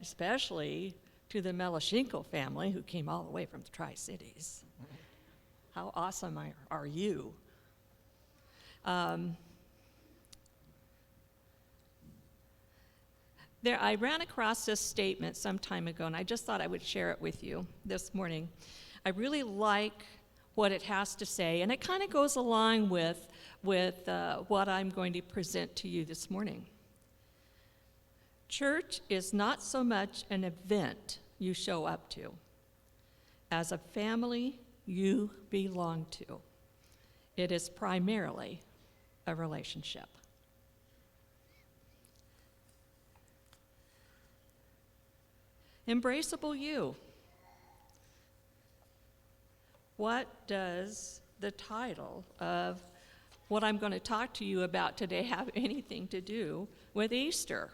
especially to the Melashenko family who came all the way from the Tri-Cities. How awesome are you? I ran across this statement some time ago, and I just thought I would share it with you this morning. I really like what it has to say, and it kind of goes along with what I'm going to present to you this morning. Church is not so much an event you show up to as a family you belong to. It is primarily a relationship. Embraceable You. What does the title of what I'm going to talk to you about today have anything to do with Easter?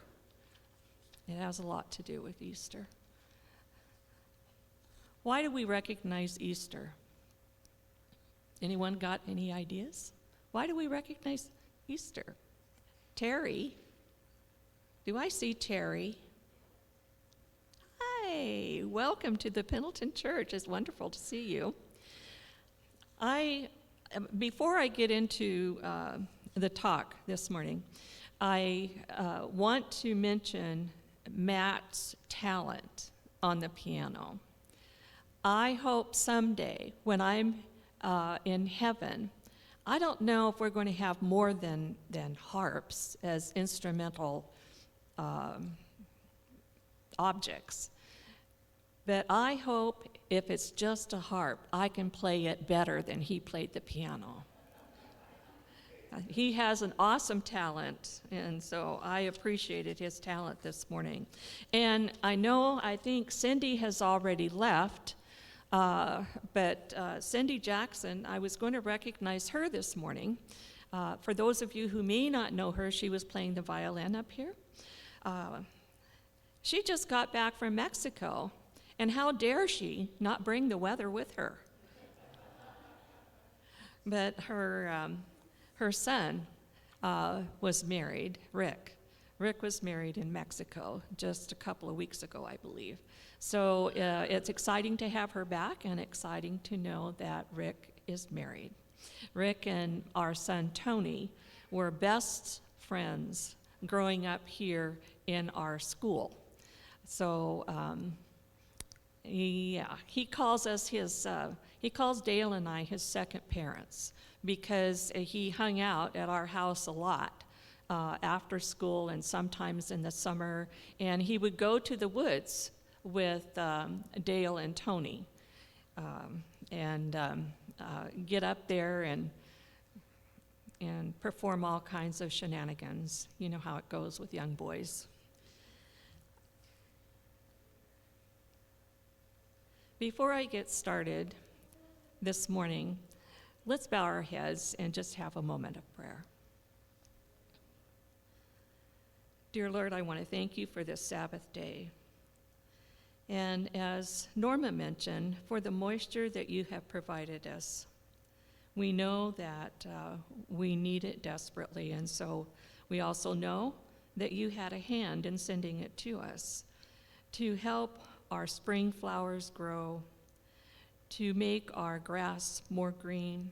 It has a lot to do with Easter. Why do we recognize Easter? Anyone got any ideas? Why do we recognize Easter? Terry. Do I see Terry? Hi, welcome to the Pendleton Church. It's wonderful to see you. Before I get into the talk this morning, I want to mention Matt's talent on the piano. I hope someday when I'm in heaven, I don't know if we're going to have more than harps as instrumental objects. But I hope if it's just a harp, I can play it better than he played the piano. He has an awesome talent, and so I appreciated his talent this morning. And I think Cindy has already left, but Cindy Jackson, I was going to recognize her this morning. For those of you who may not know her, she was playing the violin up here. She just got back from Mexico, and how dare she not bring the weather with her? But her son was married, Rick. Rick was married in Mexico just a couple of weeks ago, I believe. So it's exciting to have her back and exciting to know that Rick is married. Rick and our son Tony were best friends growing up here in our school. So he calls us he calls Dale and I his second parents because he hung out at our house a lot after school and sometimes in the summer, and he would go to the woods with Dale and Tony and get up there and perform all kinds of shenanigans. You know how it goes with young boys. Before I get started this morning, let's bow our heads and just have a moment of prayer. Dear Lord, I want to thank you for this Sabbath day. And as Norma mentioned, for the moisture that you have provided us. We know that we need it desperately, and so we also know that you had a hand in sending it to us to help our spring flowers grow, to make our grass more green,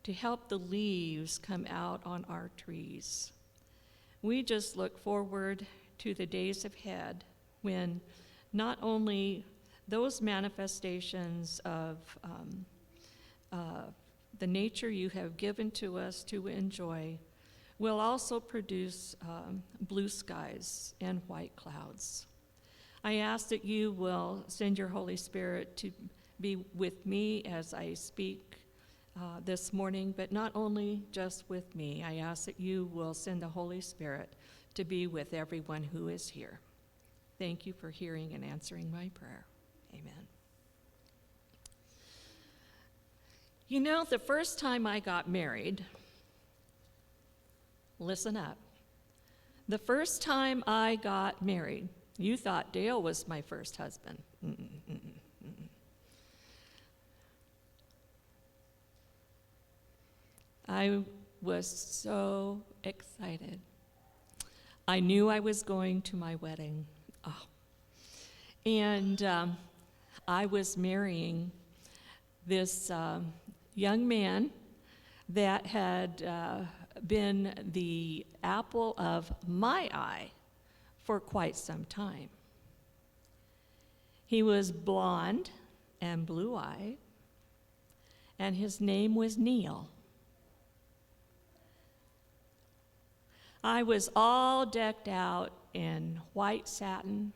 to help the leaves come out on our trees. We just look forward to the days ahead when not only those manifestations of the nature you have given to us to enjoy will also produce blue skies and white clouds. I ask that you will send your Holy Spirit to be with me as I speak this morning, but not only just with me. I ask that you will send the Holy Spirit to be with everyone who is here. Thank you for hearing and answering my prayer. Amen. You know, the first time I got married, listen up. The first time I got married, you thought Dale was my first husband. I was so excited. I knew I was going to my wedding. Oh, And I was marrying this young man that had been the apple of my eye for quite some time. He was blonde and blue-eyed, and his name was Neil. I was all decked out in white satin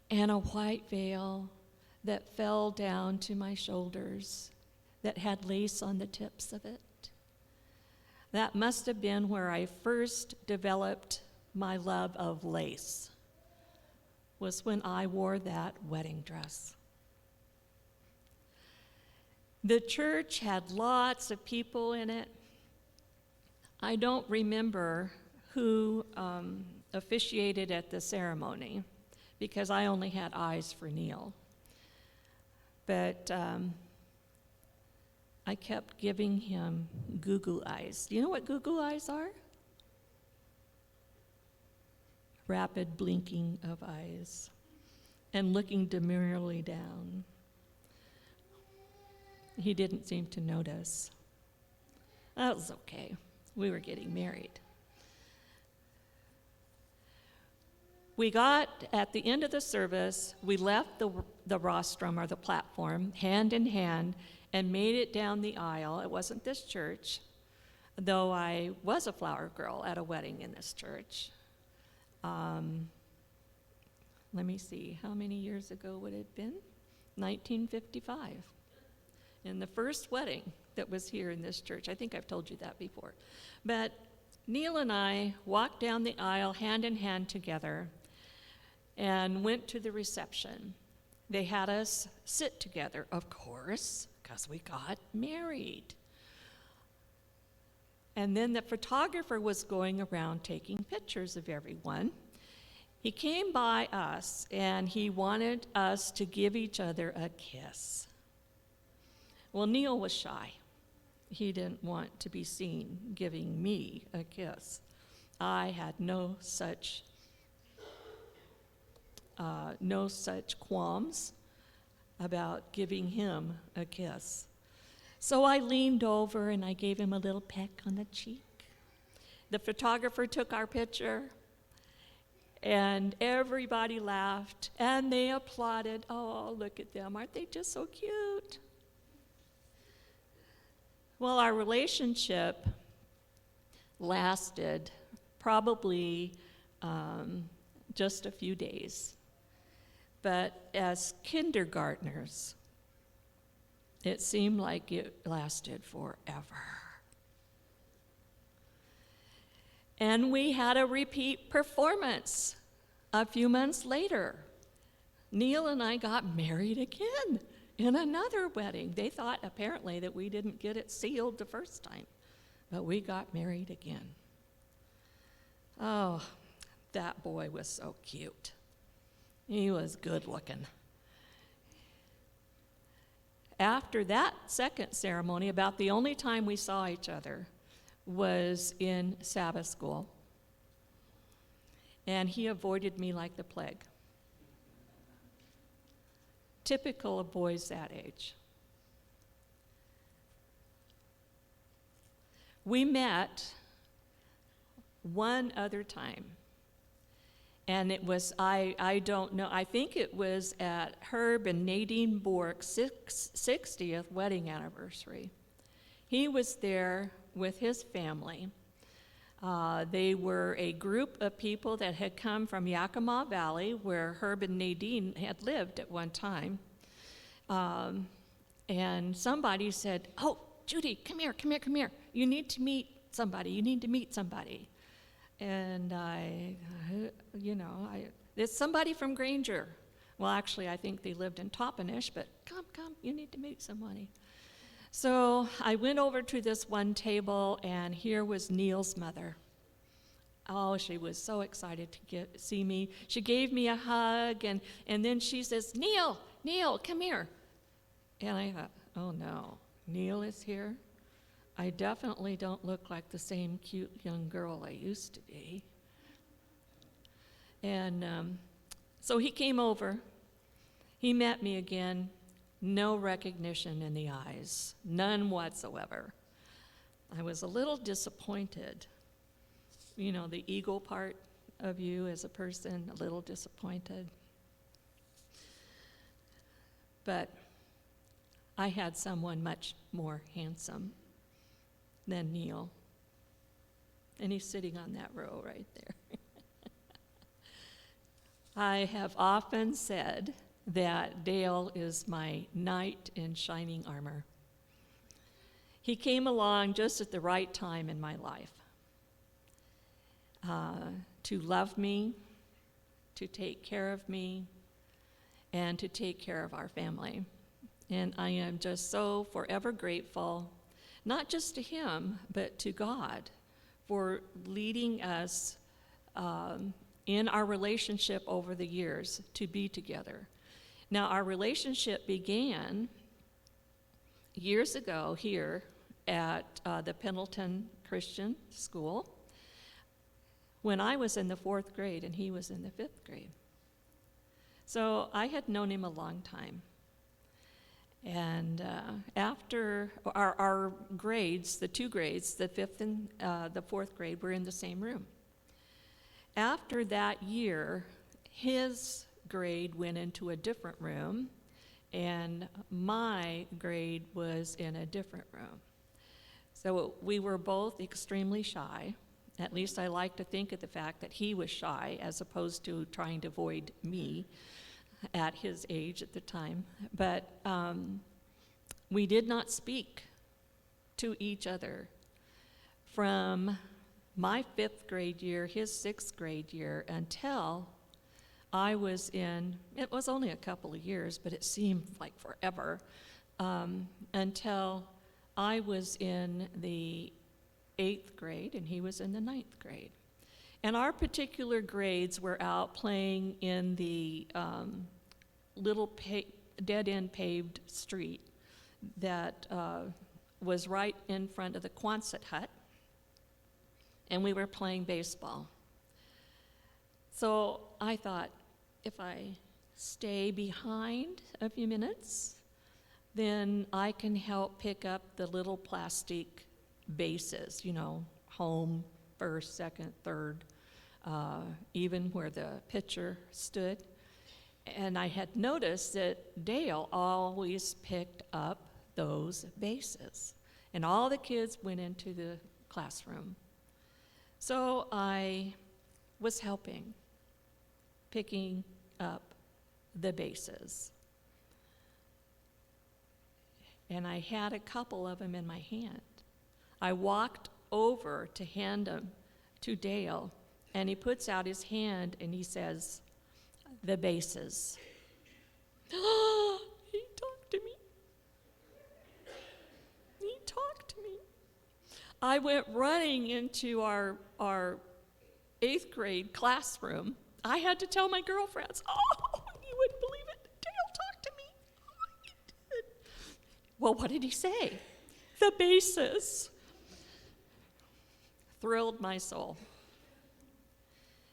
and a white veil that fell down to my shoulders that had lace on the tips of it. That must have been where I first developed my love of lace, was when I wore that wedding dress. The church had lots of people in it. I don't remember who officiated at the ceremony because I only had eyes for Neil. But I kept giving him goo-goo eyes. Do you know what goo-goo eyes are? Rapid blinking of eyes and looking demurely down. He didn't seem to notice. That was okay. We were getting married. We got, at the end of the service, we left the rostrum or the platform hand in hand and made it down the aisle. It wasn't this church, though I was a flower girl at a wedding in this church. Let me see, how many years ago would it have been? 1955. In the first wedding that was here in this church. I think I've told you that before. But Neil and I walked down the aisle hand in hand together and went to the reception. They had us sit together, of course, because we got married. And then the photographer was going around taking pictures of everyone. He came by us and he wanted us to give each other a kiss. Well, Neil was shy. He didn't want to be seen giving me a kiss. I had no such qualms about giving him a kiss. So I leaned over and I gave him a little peck on the cheek. The photographer took our picture and everybody laughed and they applauded. Oh, look at them. Aren't they just so cute? Well, our relationship lasted probably just a few days. But as kindergartners, it seemed like it lasted forever. And we had a repeat performance a few months later. Neil and I got married again in another wedding. They thought apparently that we didn't get it sealed the first time, but we got married again. Oh, that boy was so cute. He was good looking. After that second ceremony, about the only time we saw each other was in Sabbath school. And he avoided me like the plague. Typical of boys that age. We met one other time. And it was, I don't know, I think it was at Herb and Nadine Bork's 60th wedding anniversary. He was there with his family. They were a group of people that had come from Yakima Valley, where Herb and Nadine had lived at one time. And somebody said, "Oh, Judy, come here. You need to meet somebody. And it's somebody from Granger. Well, actually, I think they lived in Toppenish, but come, you need to meet somebody. So I went over to this one table, and here was Neil's mother. Oh, she was so excited to see me. She gave me a hug, and then she says, Neil, come here. And I thought, oh no, Neil is here? I definitely don't look like the same cute young girl I used to be. And So he came over. He met me again. No recognition in the eyes, none whatsoever. I was a little disappointed. You know, the ego part of you as a person, a little disappointed. But I had someone much more handsome than Neil. And he's sitting on that row right there. I have often said that Dale is my knight in shining armor. He came along just at the right time in my life to love me, to take care of me, and to take care of our family. And I am just so forever grateful, not just to him, but to God for leading us in our relationship over the years to be together. Now, our relationship began years ago here at the Pendleton Christian School when I was in the 4th grade and he was in the 5th grade. So I had known him a long time. And after our grades, the 2 grades, the 5th and the 4th grade, were in the same room. After that year, his grade went into a different room, and my grade was in a different room. So we were both extremely shy. At least I like to think of the fact that he was shy as opposed to trying to avoid me at his age at the time. But we did not speak to each other from my 5th grade year, his 6th grade year, until I was in, it was only a couple of years, but it seemed like forever, until I was in the 8th grade and he was in the 9th grade. And our particular grades were out playing in the little dead-end paved street that was right in front of the Quonset hut, and we were playing baseball. So I thought, if I stay behind a few minutes, then I can help pick up the little plastic bases, you know, home, first, second, third, even where the pitcher stood. And I had noticed that Dale always picked up those bases. And all the kids went into the classroom. So I was helping, picking up the bases. And I had a couple of them in my hand. I walked over to hand them to Dale, and he puts out his hand and he says, "The bases." He talked to me. He talked to me. I went running into our 8th grade classroom. I had to tell my girlfriends, "Oh, you wouldn't believe it. Dale talked to me." Oh, he did. Well, what did he say? "The bases." Thrilled my soul.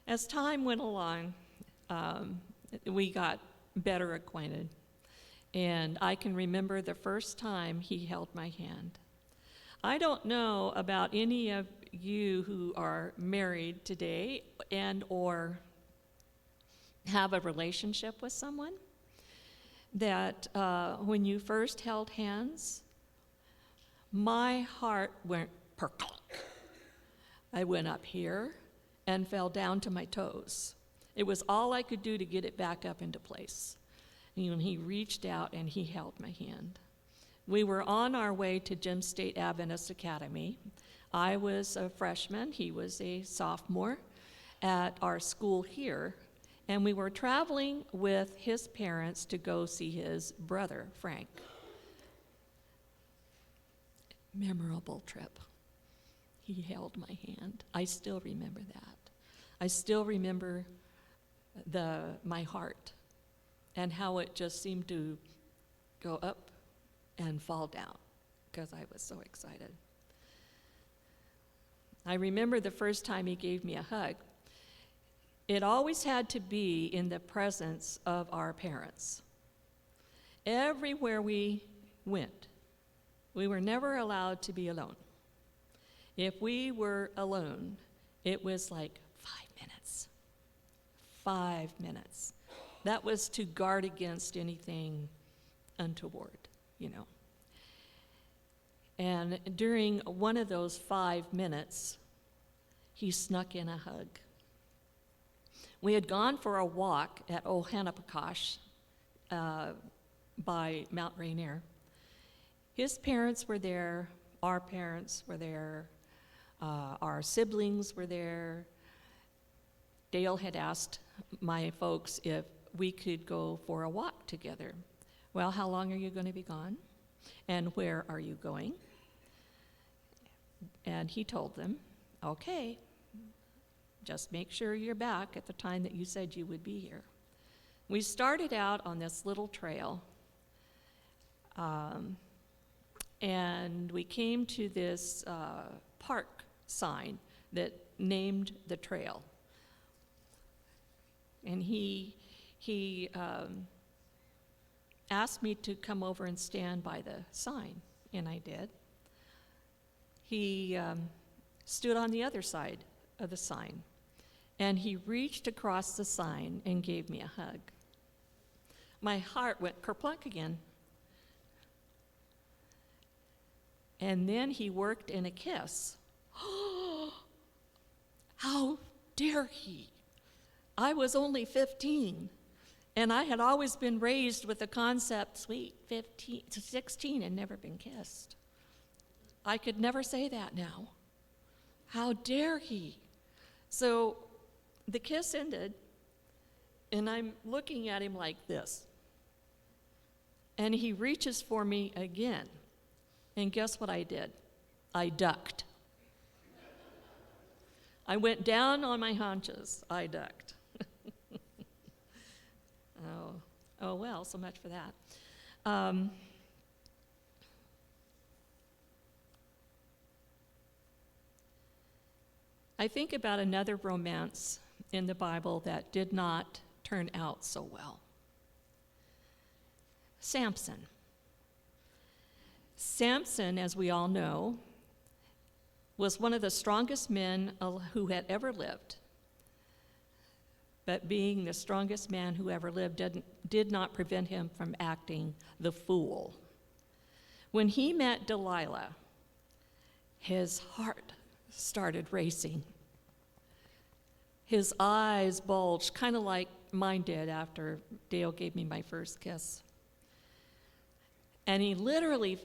As time went along, we got better acquainted. And I can remember the first time he held my hand. I don't know about any of you who are married today and or have a relationship with someone, that when you first held hands, my heart went perk. I went up here and fell down to my toes. It was all I could do to get it back up into place. And he reached out and he held my hand. We were on our way to Gem State Adventist Academy. I was a freshman, he was a sophomore at our school here, and we were traveling with his parents to go see his brother, Frank. Memorable trip. He held my hand. I still remember that. I still remember my heart and how it just seemed to go up and fall down because I was so excited. I remember the first time he gave me a hug. It always had to be in the presence of our parents. Everywhere we went, we were never allowed to be alone. If we were alone, it was like 5 minutes. 5 minutes. That was to guard against anything untoward, you know. And during one of those 5 minutes, he snuck in a hug. We had gone for a walk at Old Hanapakash by Mount Rainier. His parents were there, our parents were there, our siblings were there. Dale had asked my folks if we could go for a walk together. Well, how long are you going to be gone? And where are you going? And he told them, okay, just make sure you're back at the time that you said you would be here. We started out on this little trail, and we came to this park sign that named the trail. And he asked me to come over and stand by the sign, and I did. He stood on the other side of the sign, and he reached across the sign and gave me a hug. My heart went kerplunk again. And then he worked in a kiss. How dare he? I was only 15, and I had always been raised with the concept, sweet 15 to 16 and never been kissed. I could never say that now. How dare he? So the kiss ended, and I'm looking at him like this. And he reaches for me again. And guess what I did? I ducked. I went down on my haunches. I ducked. Oh well, so much for that. I think about another romance in the Bible that did not turn out so well. Samson. Samson, as we all know, was one of the strongest men who had ever lived. But being the strongest man who ever lived did not prevent him from acting the fool. When he met Delilah, his heart started racing. His eyes bulged, kind of like mine did after Dale gave me my first kiss. And he literally,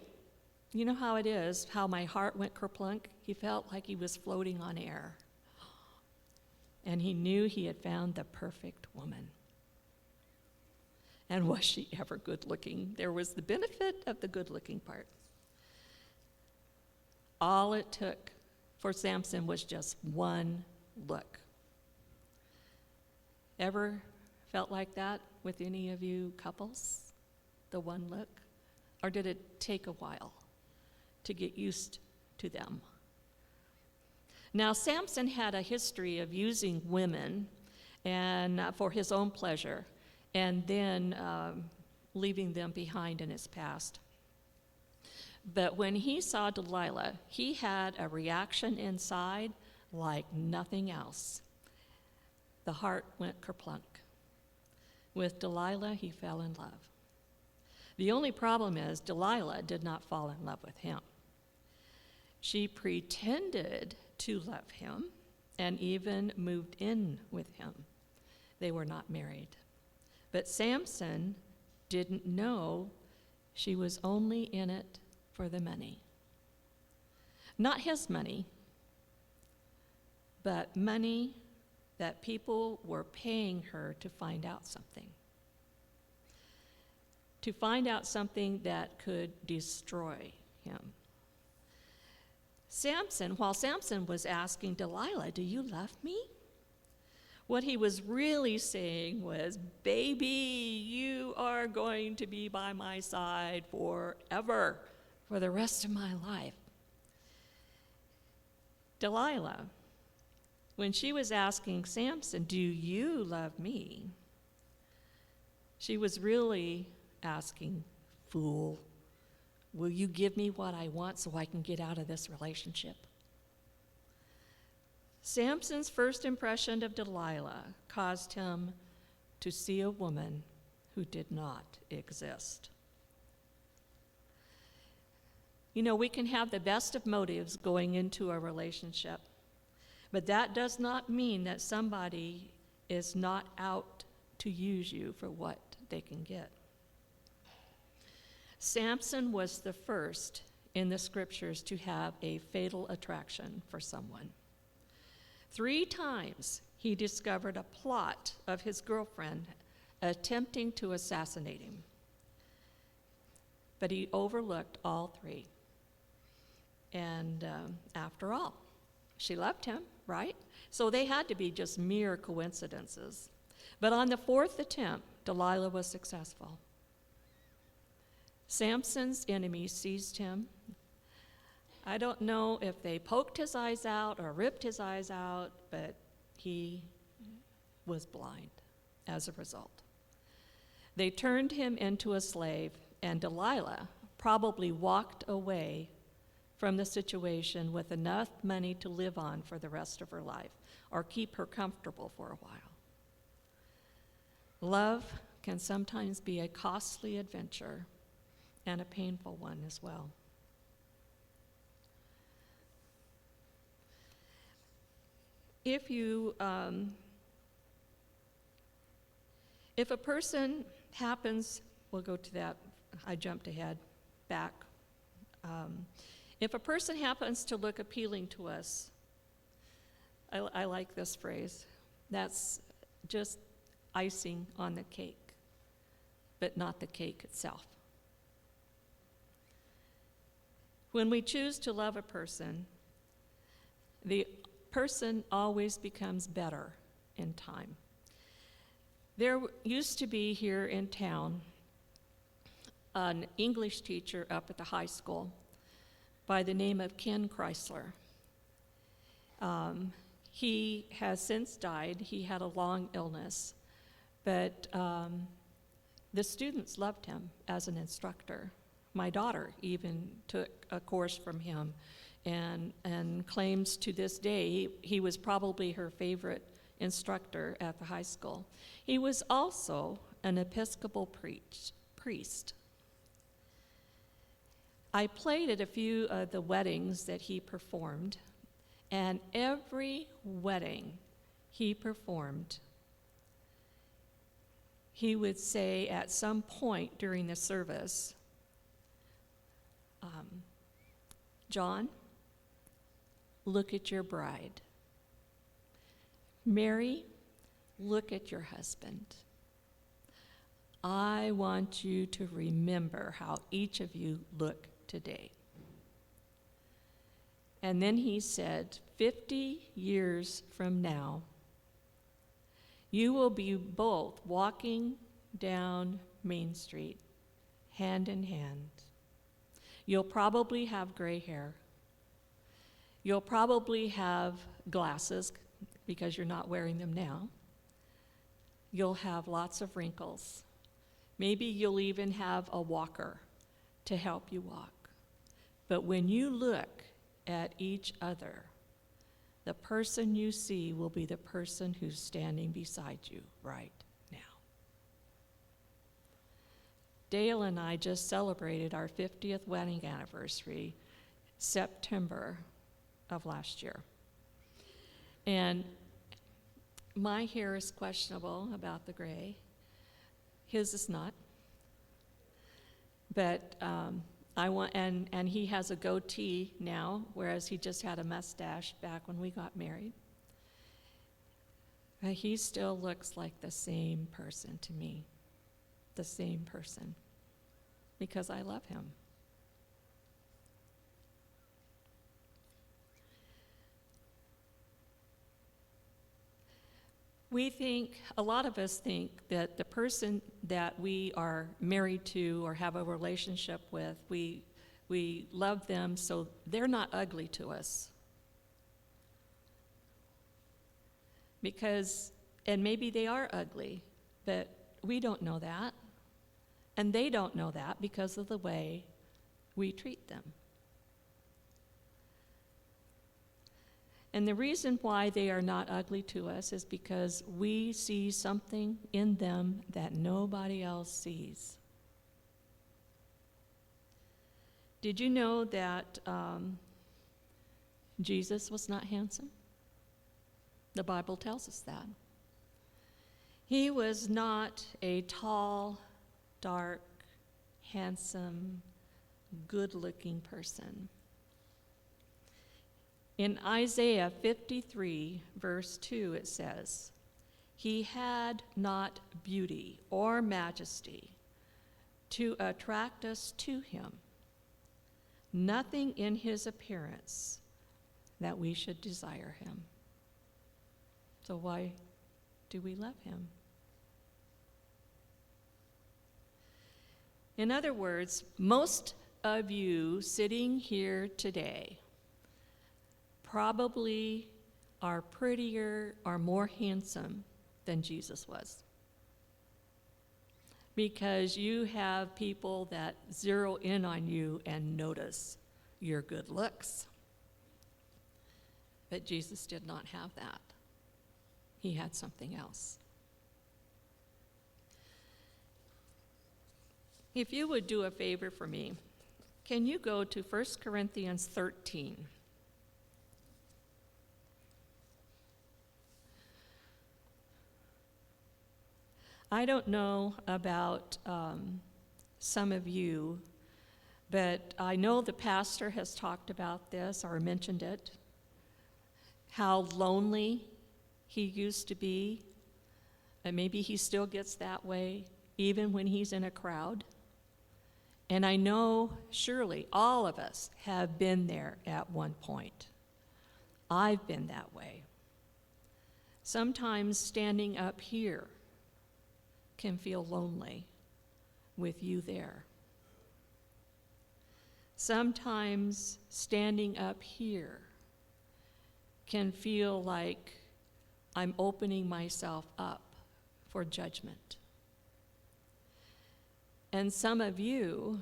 you know how it is, how my heart went kerplunk? He felt like he was floating on air. And he knew he had found the perfect woman. And was she ever good looking? There was the benefit of the good looking part. All it took for Samson was just one look. Ever felt like that with any of you couples? The one look? Or did it take a while to get used to them? Now, Samson had a history of using women and for his own pleasure, and then leaving them behind in his past. But when he saw Delilah, he had a reaction inside like nothing else. The heart went kerplunk. With Delilah, he fell in love. The only problem is Delilah did not fall in love with him. She pretended to love him and even moved in with him. They were not married. But Samson didn't know she was only in it for the money. Not his money, but money that people were paying her to find out something. To find out something that could destroy him. While Samson was asking Delilah, "Do you love me?" What he was really saying was, "Baby, you are going to be by my side forever, for the rest of my life." Delilah when she was asking Samson, "Do you love me?" she was really asking, "Fool, will you give me what I want so I can get out of this relationship?" Samson's first impression of Delilah caused him to see a woman who did not exist. You know, we can have the best of motives going into a relationship, but that does not mean that somebody is not out to use you for what they can get. Samson was the first in the scriptures to have a fatal attraction for someone. 3 times he discovered a plot of his girlfriend attempting to assassinate him, but he overlooked all 3. And after all, she loved him, right? So they had to be just mere coincidences. But on the 4th attempt, Delilah was successful. Samson's enemies seized him. I don't know if they poked his eyes out or ripped his eyes out, but he was blind as a result. They turned him into a slave, and Delilah probably walked away from the situation with enough money to live on for the rest of her life or keep her comfortable for a while. Love can sometimes be a costly adventure and a painful one as well. If a person happens, we'll go to that, I jumped ahead, back. If a person happens to look appealing to us, I like this phrase, that's just icing on the cake, but not the cake itself. When we choose to love a person, the person always becomes better in time. There used to be here in town an English teacher up at the high school by the name of Ken Chrysler. He has since died. He had a long illness, but the students loved him as an instructor. My daughter even took a course from him and claims to this day he was probably her favorite instructor at the high school. He was also an Episcopal priest. I played at a few of the weddings that he performed, and every wedding he performed, he would say at some point during the service, "John, look at your bride. Mary, look at your husband. I want you to remember how each of you look today." And then he said, 50 years from now, you will be both walking down Main Street, hand in hand. You'll probably have gray hair. You'll probably have glasses because you're not wearing them now. You'll have lots of wrinkles. Maybe you'll even have a walker to help you walk. But when you look at each other, the person you see will be the person who's standing beside you right now. Dale and I just celebrated our 50th wedding anniversary, September of last year. And my hair is questionable about the gray. His is not. But and he has a goatee now, whereas he just had a mustache back when we got married. But he still looks like the same person to me, the same person, because I love him. A lot of us think that the person that we are married to or have a relationship with, we love them so they're not ugly to us. And maybe they are ugly, but we don't know that. And they don't know that because of the way we treat them. And the reason why they are not ugly to us is because we see something in them that nobody else sees. Did you know that Jesus was not handsome? The Bible tells us that. He was not a tall, dark, handsome, good-looking person. In Isaiah 53, verse 2, it says, "He had not beauty or majesty to attract us to him, nothing in his appearance that we should desire him." So why do we love him? In other words, most of you sitting here today probably are prettier or more handsome than Jesus was. Because you have people that zero in on you and notice your good looks. But Jesus did not have that. He had something else. If you would do a favor for me, can you go to 1 Corinthians 13? I don't know about some of you, but I know the pastor has talked about this or mentioned it, how lonely he used to be, and maybe he still gets that way even when he's in a crowd. And I know surely all of us have been there at one point. I've been that way. Sometimes standing up here can feel lonely with you there. Sometimes standing up here can feel like I'm opening myself up for judgment. And some of you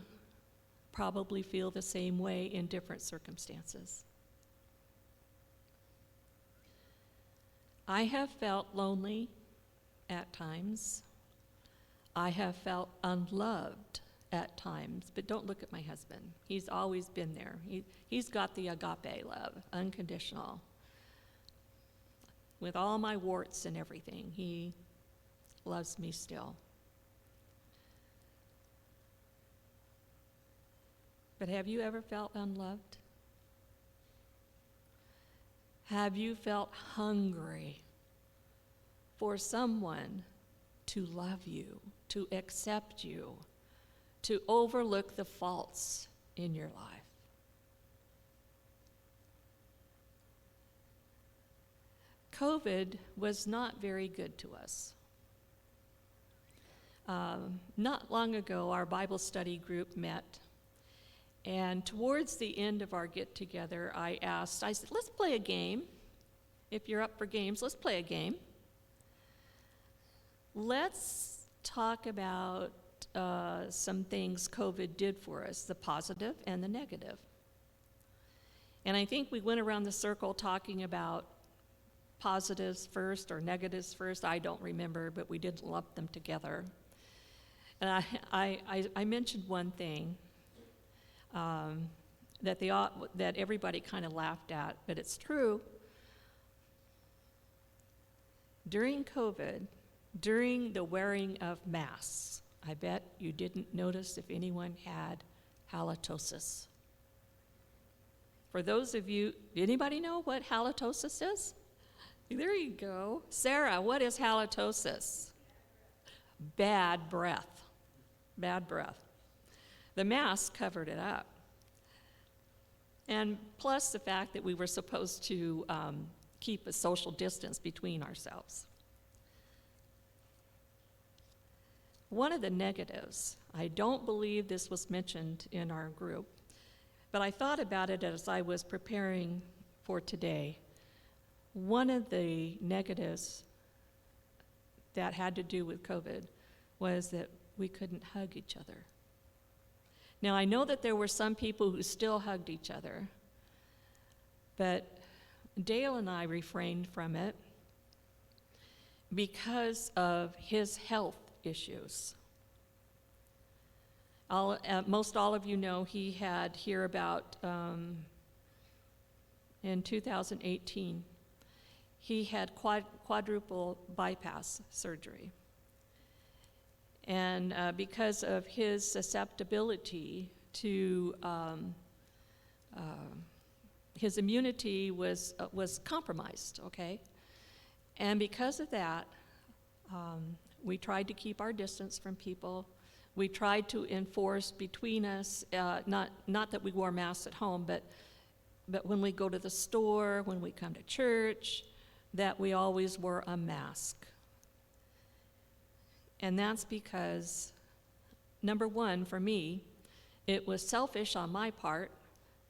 probably feel the same way in different circumstances. I have felt lonely at times. I have felt unloved at times, but don't look at my husband. He's always been there. He's got the agape love, unconditional. With all my warts and everything, he loves me still. But have you ever felt unloved? Have you felt hungry for someone to love you, to accept you, to overlook the faults in your life? COVID was not very good to us. Not long ago, our Bible study group met, and towards the end of our get-together, I said, let's play a game. If you're up for games, let's play a game. Let's talk about some things COVID did for us, the positive and the negative. And I think we went around the circle talking about positives first or negatives first. I don't remember, but we did lump them together. And I mentioned one thing that everybody kind of laughed at, but it's true. During COVID, during the wearing of masks, I bet you didn't notice if anyone had halitosis. For those of you, anybody know what halitosis is? There you go. Sarah, what is halitosis? Bad breath. Bad breath. The mask covered it up. And plus the fact that we were supposed to keep a social distance between ourselves. One of the negatives, I don't believe this was mentioned in our group, but I thought about it as I was preparing for today. one of the negatives that had to do with COVID was that we couldn't hug each other. Now, I know that there were some people who still hugged each other, but Dale and I refrained from it because of his health issues. Most all of you know he had here about in 2018, he had quadruple bypass surgery. And because of his susceptibility to, his immunity was compromised, okay? And because of that, we tried to keep our distance from people. We tried to enforce between us, not that we wore masks at home, but when we go to the store, when we come to church, that we always wore a mask. And that's because, number one, for me, it was selfish on my part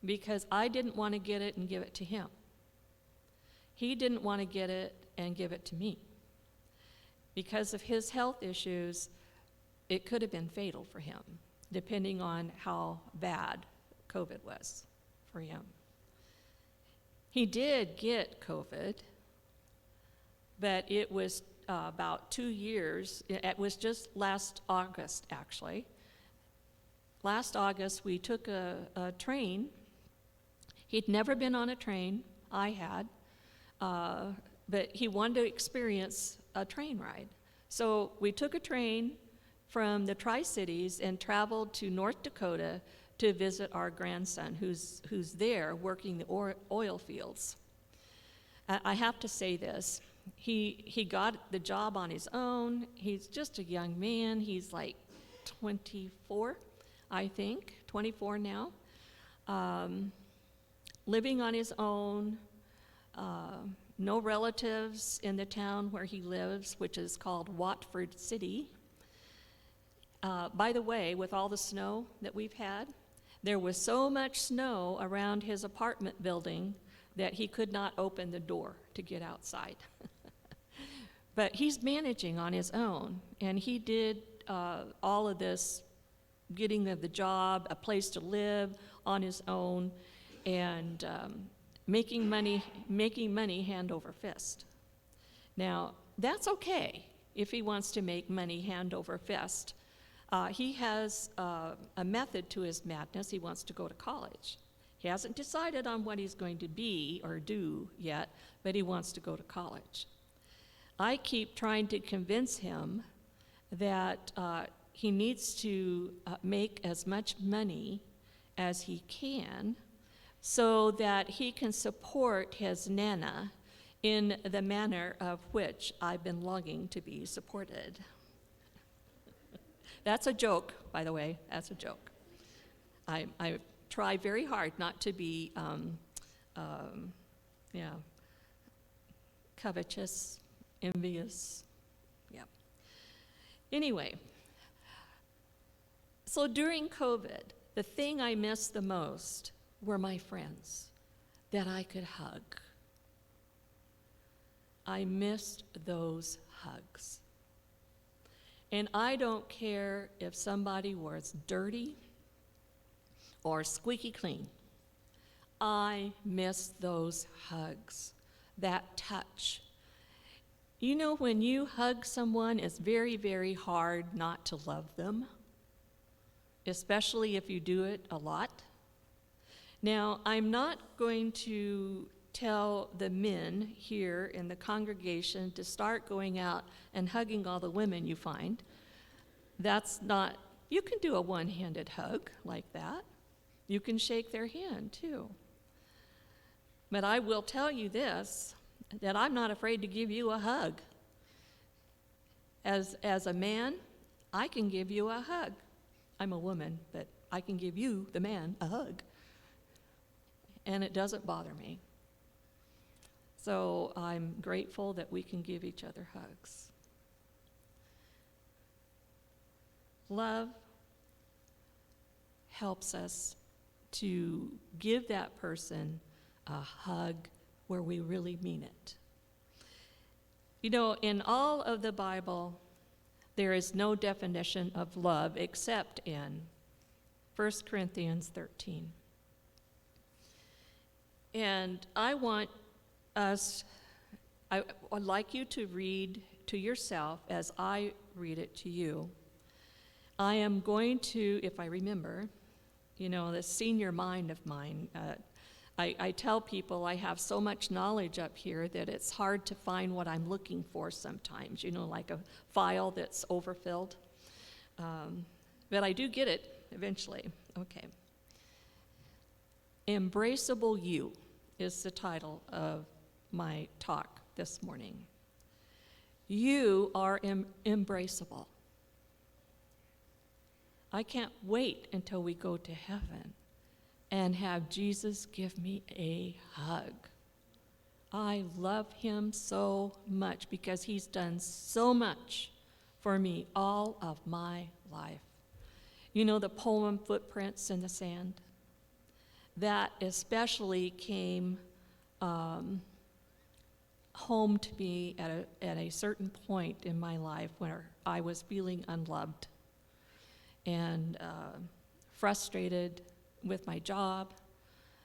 because I didn't want to get it and give it to him. He didn't want to get it and give it to me. Because of his health issues, it could have been fatal for him, depending on how bad COVID was for him. He did get COVID, but it was about 2 years. It was just last August, actually. Last August, we took a train. He'd never been on a train. I had. But he wanted to experience a train ride. So we took a train from the Tri-Cities and traveled to North Dakota to visit our grandson, who's there working the oil fields. I have to say this. He got the job on his own. He's just a young man. He's like 24, I think, 24 now. Living on his own, no relatives in the town where he lives, which is called Watford City. By the way, with all the snow that we've had, there was so much snow around his apartment building that he could not open the door to get outside. But he's managing on his own, and he did all of this, getting the job, a place to live on his own, and making money hand over fist. Now, that's okay if he wants to make money hand over fist. He has a method to his madness. He wants to go to college. He hasn't decided on what he's going to be or do yet, but he wants to go to college. I keep trying to convince him that he needs to make as much money as he can so that he can support his Nana in the manner of which I've been longing to be supported. That's a joke, by the way. That's a joke. I try very hard not to be covetous, envious. Yeah. Anyway, so during COVID, the thing I missed the most were my friends that I could hug. I missed those hugs. And I don't care if somebody was dirty or squeaky clean. I miss those hugs, that touch. You know, when you hug someone, it's very, very hard not to love them, especially if you do it a lot. Now, I'm not going to tell the men here in the congregation to start going out and hugging all the women you find. That's not, you can do a one-handed hug like that. You can shake their hand too. But I will tell you this, that I'm not afraid to give you a hug. As a man, I can give you a hug. I'm a woman, but I can give you, the man, a hug. And it doesn't bother me. So I'm grateful that we can give each other hugs. Love helps us to give that person a hug where we really mean it. You know, in all of the Bible, there is no definition of love except in 1 Corinthians 13. And I would like you to read to yourself as I read it to you. I am going to, if I remember, you know, the senior mind of mine, I tell people I have so much knowledge up here that it's hard to find what I'm looking for sometimes, you know, like a file that's overfilled. But I do get it eventually. Okay. Embraceable You is the title of my talk this morning. You are embraceable. I can't wait until we go to heaven and have Jesus give me a hug. I love him so much because he's done so much for me all of my life. You know the poem Footprints in the Sand? That especially came home to me at a certain point in my life where I was feeling unloved and frustrated with my job,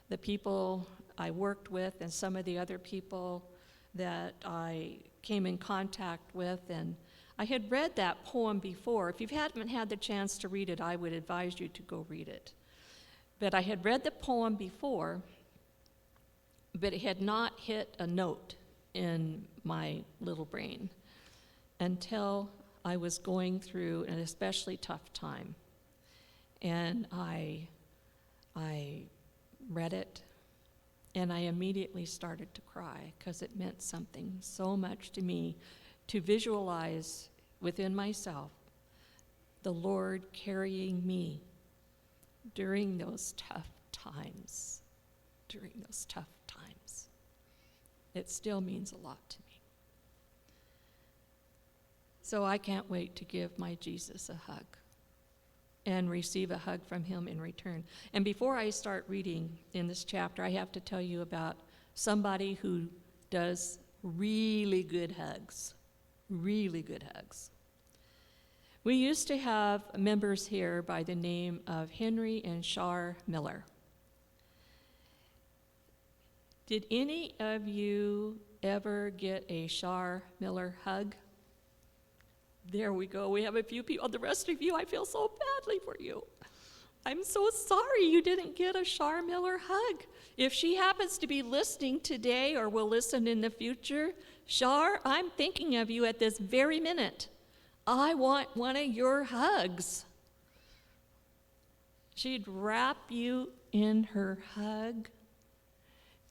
the people I worked with, and some of the other people that I came in contact with. And I had read that poem before. If you haven't had the chance to read it, I would advise you to go read it. But I had read the poem before, but it had not hit a note in my little brain until I was going through an especially tough time. And I read it, and I immediately started to cry because it meant something so much to me to visualize within myself the Lord carrying me during those tough times. It still means a lot to me. So I can't wait to give my Jesus a hug and receive a hug from him in return. And before I start reading in this chapter, I have to tell you about somebody who does really good hugs. Really good hugs. We used to have members here by the name of Henry and Char Miller. Did any of you ever get a Char Miller hug? There we go. We have a few people. The rest of you, I feel so badly for you. I'm so sorry you didn't get a Char Miller hug. If she happens to be listening today or will listen in the future, Char, I'm thinking of you at this very minute. I want one of your hugs. She'd wrap you in her hug.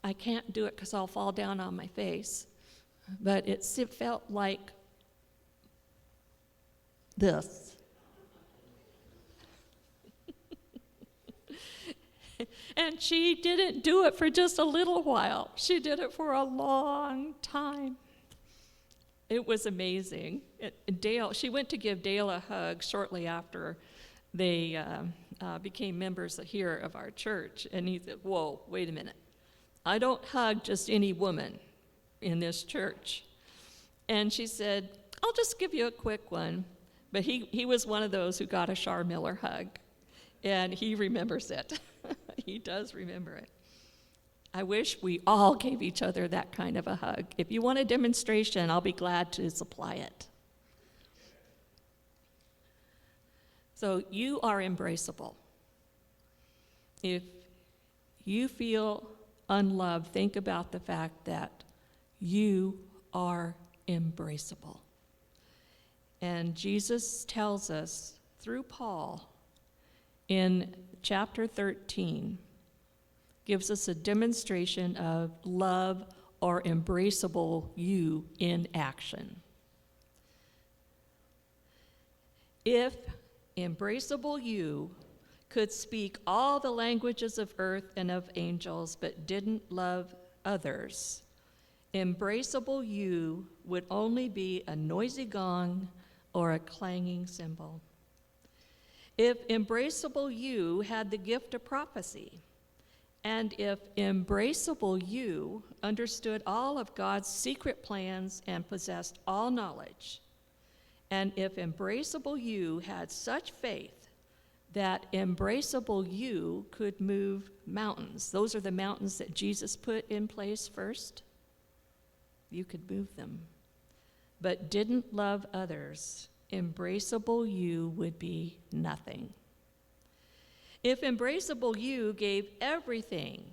I can't do it because I'll fall down on my face, but it felt like this. And she didn't do it for just a little while. She did it for a long time. It was amazing. She went to give Dale a hug shortly after they became members here of our church. And he said, whoa, wait a minute. I don't hug just any woman in this church. And she said, I'll just give you a quick one. But he was one of those who got a Char Miller hug. And he remembers it. He does remember it. I wish we all gave each other that kind of a hug. If you want a demonstration, I'll be glad to supply it. So you are embraceable. If you feel unloved, think about the fact that you are embraceable. And Jesus tells us through Paul in chapter 13, gives us a demonstration of love or embraceable you in action. If embraceable you could speak all the languages of earth and of angels but didn't love others, embraceable you would only be a noisy gong or a clanging cymbal. If embraceable you had the gift of prophecy And if Embraceable You understood all of God's secret plans and possessed all knowledge, and if Embraceable You had such faith that Embraceable You could move mountains, those are the mountains that Jesus put in place first, you could move them, but didn't love others, Embraceable You would be nothing. If Embraceable You gave everything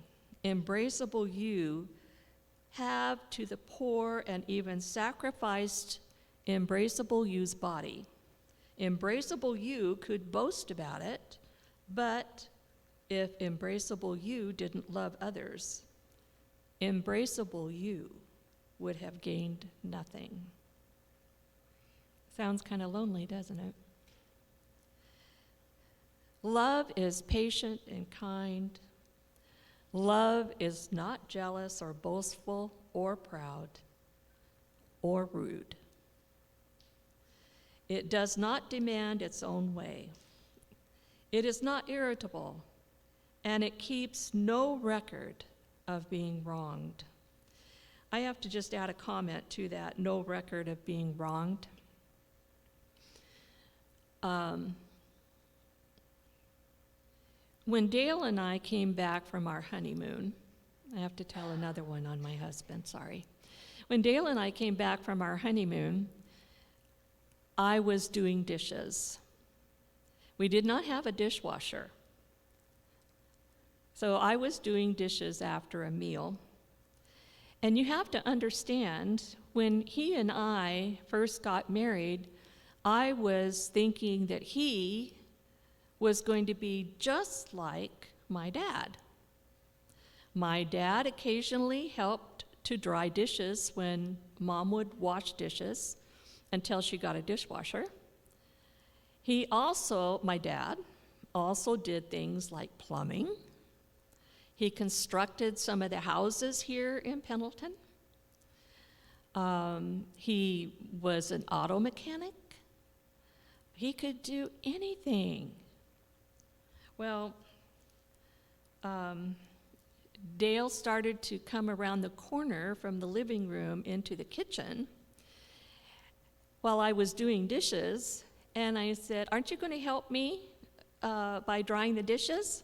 Embraceable You have to the poor and even sacrificed Embraceable You's body, Embraceable You could boast about it, but if Embraceable You didn't love others, Embraceable You would have gained nothing. Sounds kind of lonely, doesn't it? Love is patient and kind. Love is not jealous or boastful or proud or rude. It does not demand its own way. It is not irritable, and it keeps no record of being wronged. I have to just add a comment to that, no record of being wronged. When Dale and I came back from our honeymoon, I have to tell another one on my husband, sorry. When Dale and I came back from our honeymoon, I was doing dishes. We did not have a dishwasher. So I was doing dishes after a meal. And you have to understand, when he and I first got married, I was thinking that he was going to be just like my dad. My dad occasionally helped to dry dishes when Mom would wash dishes until she got a dishwasher. My dad also did things like plumbing. He constructed some of the houses here in Pendleton. He was an auto mechanic. He could do anything. Well, Dale started to come around the corner from the living room into the kitchen while I was doing dishes, and I said, "Aren't you going to help me by drying the dishes?"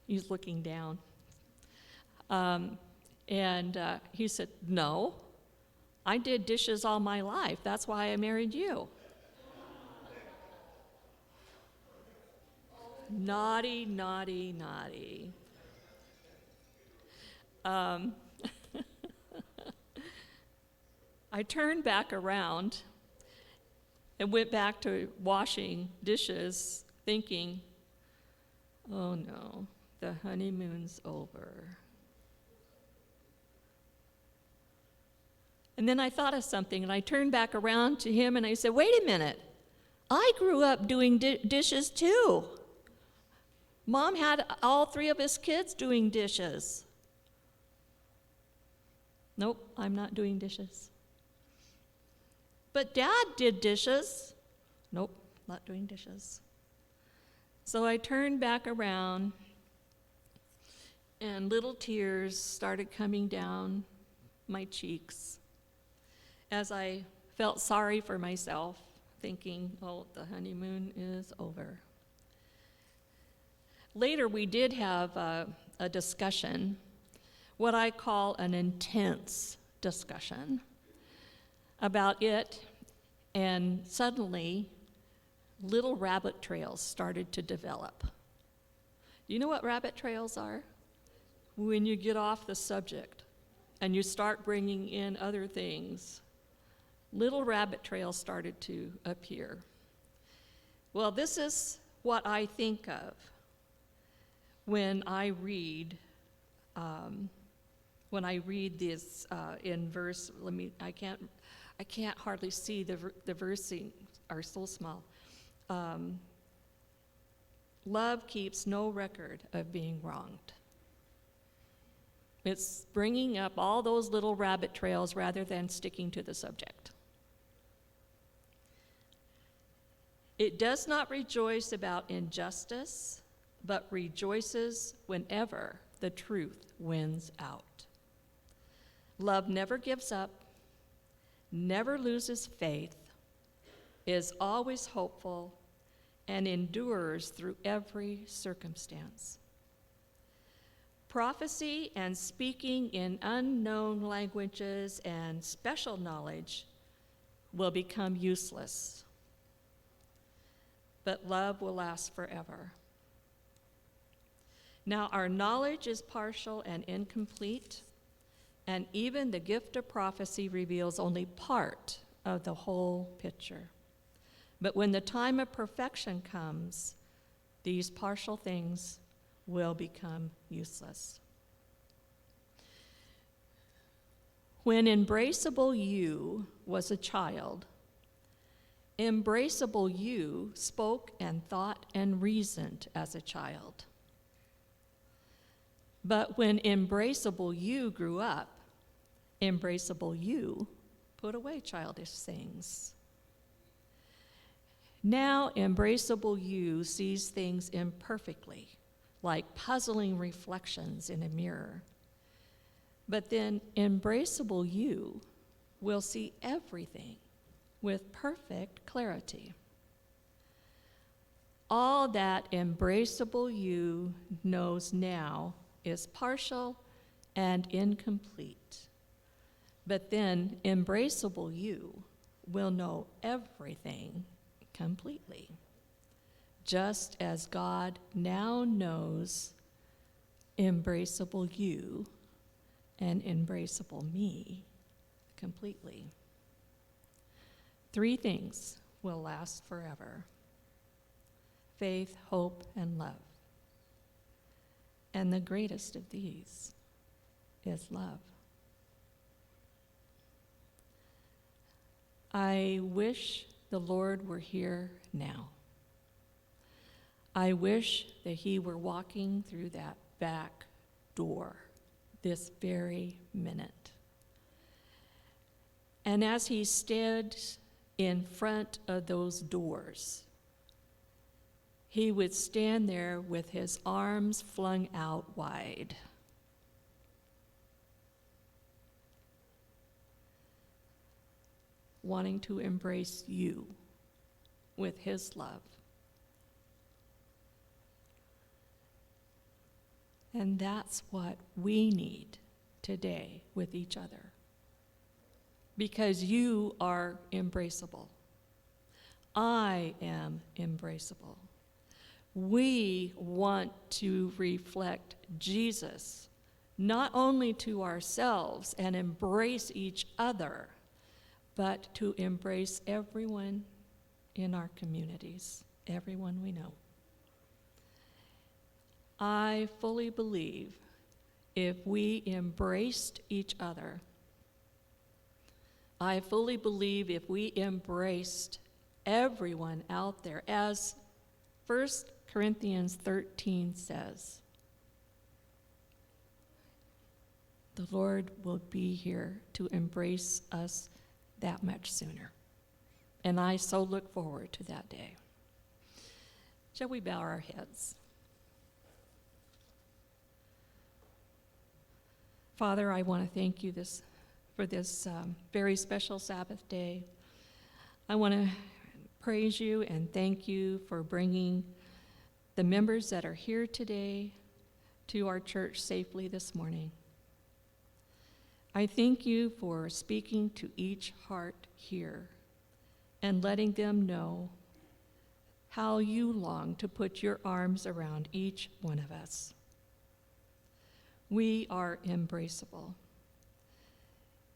He's looking down. And he said, "No, I did dishes all my life. That's why I married you." Naughty, naughty, naughty. I turned back around and went back to washing dishes, thinking, oh no, the honeymoon's over. And then I thought of something, and I turned back around to him and I said, wait a minute, I grew up doing dishes too. Mom had all 3 of us kids doing dishes. Nope, I'm not doing dishes. But Dad did dishes. Nope, not doing dishes. So I turned back around, and little tears started coming down my cheeks as I felt sorry for myself, thinking, oh, the honeymoon is over. Later, we did have a discussion, what I call an intense discussion about it, and suddenly, little rabbit trails started to develop. You know what rabbit trails are? When you get off the subject and you start bringing in other things, little rabbit trails started to appear. Well, this is what I think of when I read this in verse. I can't hardly see the versing are so small. Love keeps no record of being wronged. It's bringing up all those little rabbit trails rather than sticking to the subject. It does not rejoice about injustice, but rejoices whenever the truth wins out. Love never gives up, never loses faith, is always hopeful, and endures through every circumstance. Prophecy and speaking in unknown languages and special knowledge will become useless, but love will last forever. Now, our knowledge is partial and incomplete, and even the gift of prophecy reveals only part of the whole picture. But when the time of perfection comes, these partial things will become useless. When Embraceable You was a child, Embraceable You spoke and thought and reasoned as a child. But when Embraceable You grew up, Embraceable You put away childish things. Now Embraceable You sees things imperfectly, like puzzling reflections in a mirror. But then Embraceable You will see everything with perfect clarity. All that Embraceable You knows now is partial and incomplete. But then Embraceable You will know everything completely, just as God now knows Embraceable You and Embraceable Me completely. 3 things will last forever: faith, hope, and love. And the greatest of these is love. I wish the Lord were here now. I wish that he were walking through that back door this very minute. And as he stood in front of those doors, he would stand there with his arms flung out wide. Wanting to embrace you with his love. And that's what we need today with each other. Because you are embraceable. I am embraceable. We want to reflect Jesus, not only to ourselves and embrace each other, but to embrace everyone in our communities, everyone we know. I fully believe if we embraced each other, I fully believe if we embraced everyone out there, as 1 Corinthians 13 says, the Lord will be here to embrace us that much sooner. And I so look forward to that day. Shall we bow our heads? Father, I want to thank you for this very special Sabbath day. I want to praise you and thank you for bringing the members that are here today to our church safely this morning. I thank you for speaking to each heart here and letting them know how you long to put your arms around each one of us. We are embraceable.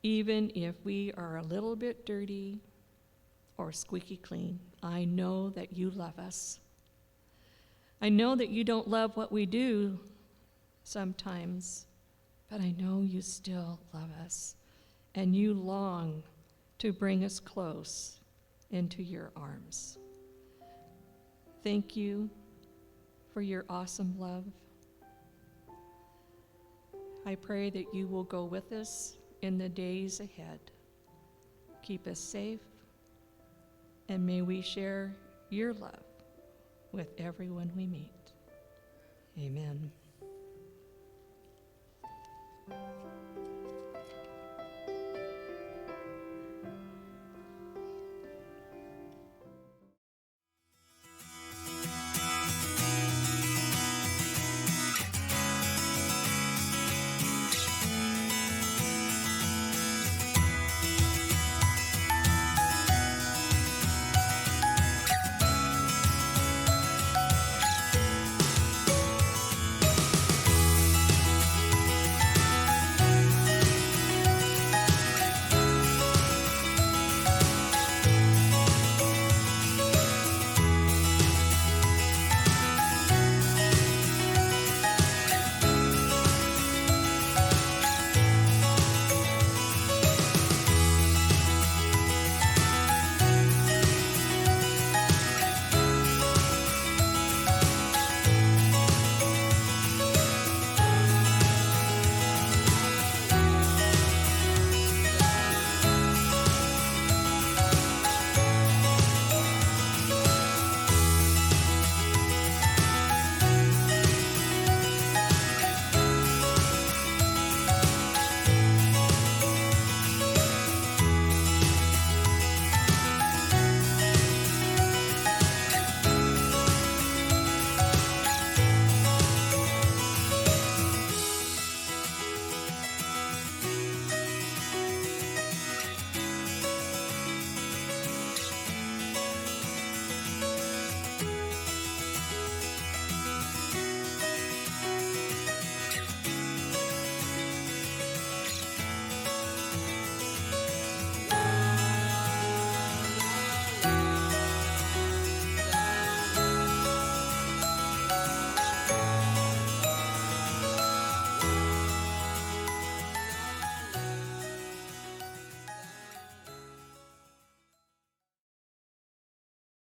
Even if we are a little bit dirty or squeaky clean, I know that you love us. I know that you don't love what we do sometimes, but I know you still love us, and you long to bring us close into your arms. Thank you for your awesome love. I pray that you will go with us in the days ahead. Keep us safe, and may we share your love with everyone we meet. Amen.